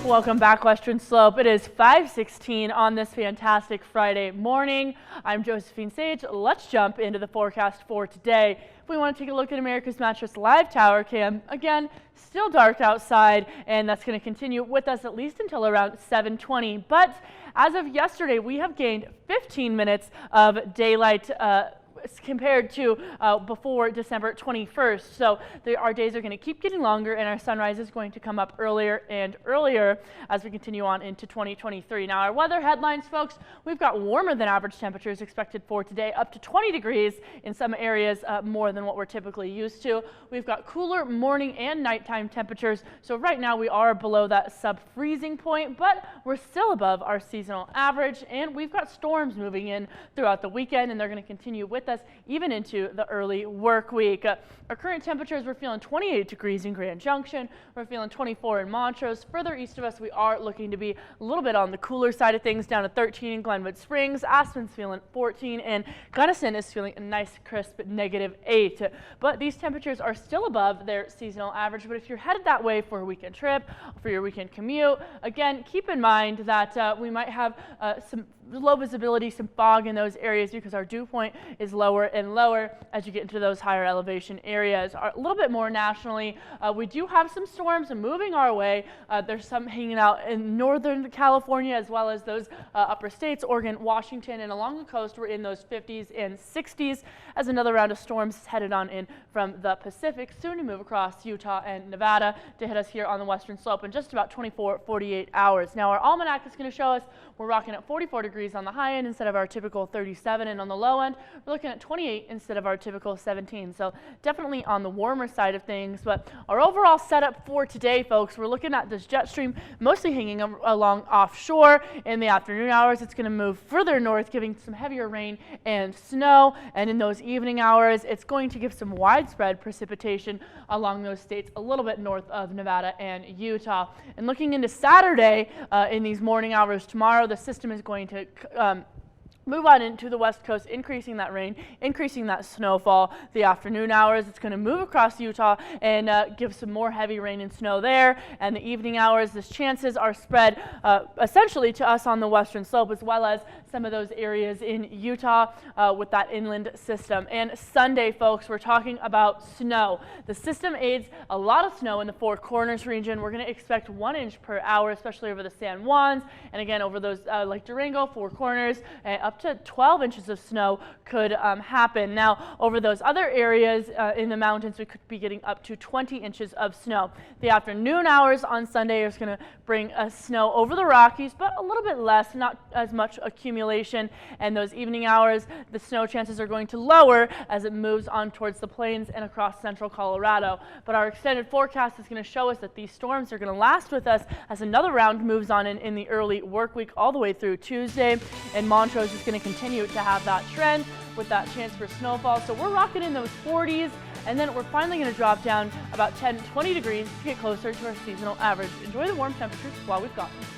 Welcome back, Western Slope. It is 5:16 on this fantastic Friday morning. I'm Josephine Sage. Let's jump into the forecast for today. If we want to take a look at America's Mattress live tower cam, again, still dark outside, and that's going to continue with us at least until around 7:20. But as of yesterday, we have gained 15 minutes of daylight compared to before December 21st. So our days are going to keep getting longer, and our sunrise is going to come up earlier and earlier as we continue on into 2023. Now, our weather headlines, folks, we've got warmer than average temperatures expected for today, up to 20 degrees in some areas, more than what we're typically used to. We've got cooler morning and nighttime temperatures. So right now we are below that sub-freezing point, but we're still above our seasonal average, and we've got storms moving in throughout the weekend, and they're going to continue with us even into the early work week. Our current temperatures, we're feeling 28 degrees in Grand Junction. We're feeling 24 in Montrose. Further east of us, we are looking to be a little bit on the cooler side of things, down to 13 in Glenwood Springs. Aspen's feeling 14, and Gunnison is feeling a nice crisp -8. But these temperatures are still above their seasonal average. But if you're headed that way for a weekend trip, for your weekend commute, again, keep in mind that we might have some low visibility, some fog in those areas because our dew point is lower and lower as you get into those higher elevation areas. A little bit more nationally, we do have some storms moving our way. There's some hanging out in northern California as well as those upper states, Oregon, Washington, and along the coast we're in those 50s and 60s as another round of storms is headed on in from the Pacific, soon to move across Utah and Nevada to hit us here on the Western Slope in just about 48 hours. Now our almanac is going to show us we're rocking at 44 degrees on the high end instead of our typical 37, and on the low end we're looking at 28 instead of our typical 17. So definitely on the warmer side of things. But our overall setup for today, folks, we're looking at this jet stream mostly hanging along offshore. In the afternoon hours, it's going to move further north, giving some heavier rain and snow, and in those evening hours it's going to give some widespread precipitation along those states a little bit north of Nevada and Utah. And looking into Saturday, in these morning hours tomorrow, the system is going to move on into the west coast, increasing that rain, increasing that snowfall. The afternoon hours, it's going to move across Utah and give some more heavy rain and snow there. And the evening hours, the chances are spread essentially to us on the Western Slope, as well as some of those areas in Utah with that inland system. And Sunday, folks, we're talking about snow. The system aids a lot of snow in the Four Corners region. We're going to expect 1 inch per hour, especially over the San Juans, and again over those like Durango, Four Corners, and up to 12 inches of snow could happen. Now, over those other areas in the mountains, we could be getting up to 20 inches of snow. The afternoon hours on Sunday is going to bring snow over the Rockies, but a little bit less, not as much accumulation. And those evening hours, the snow chances are going to lower as it moves on towards the plains and across central Colorado. But our extended forecast is going to show us that these storms are going to last with us as another round moves on in the early work week all the way through Tuesday. And Montrose is going to continue to have that trend with that chance for snowfall. So we're rocking in those 40s, and then we're finally going to drop down about 10-20 degrees to get closer to our seasonal average. Enjoy the warm temperatures while we've got them.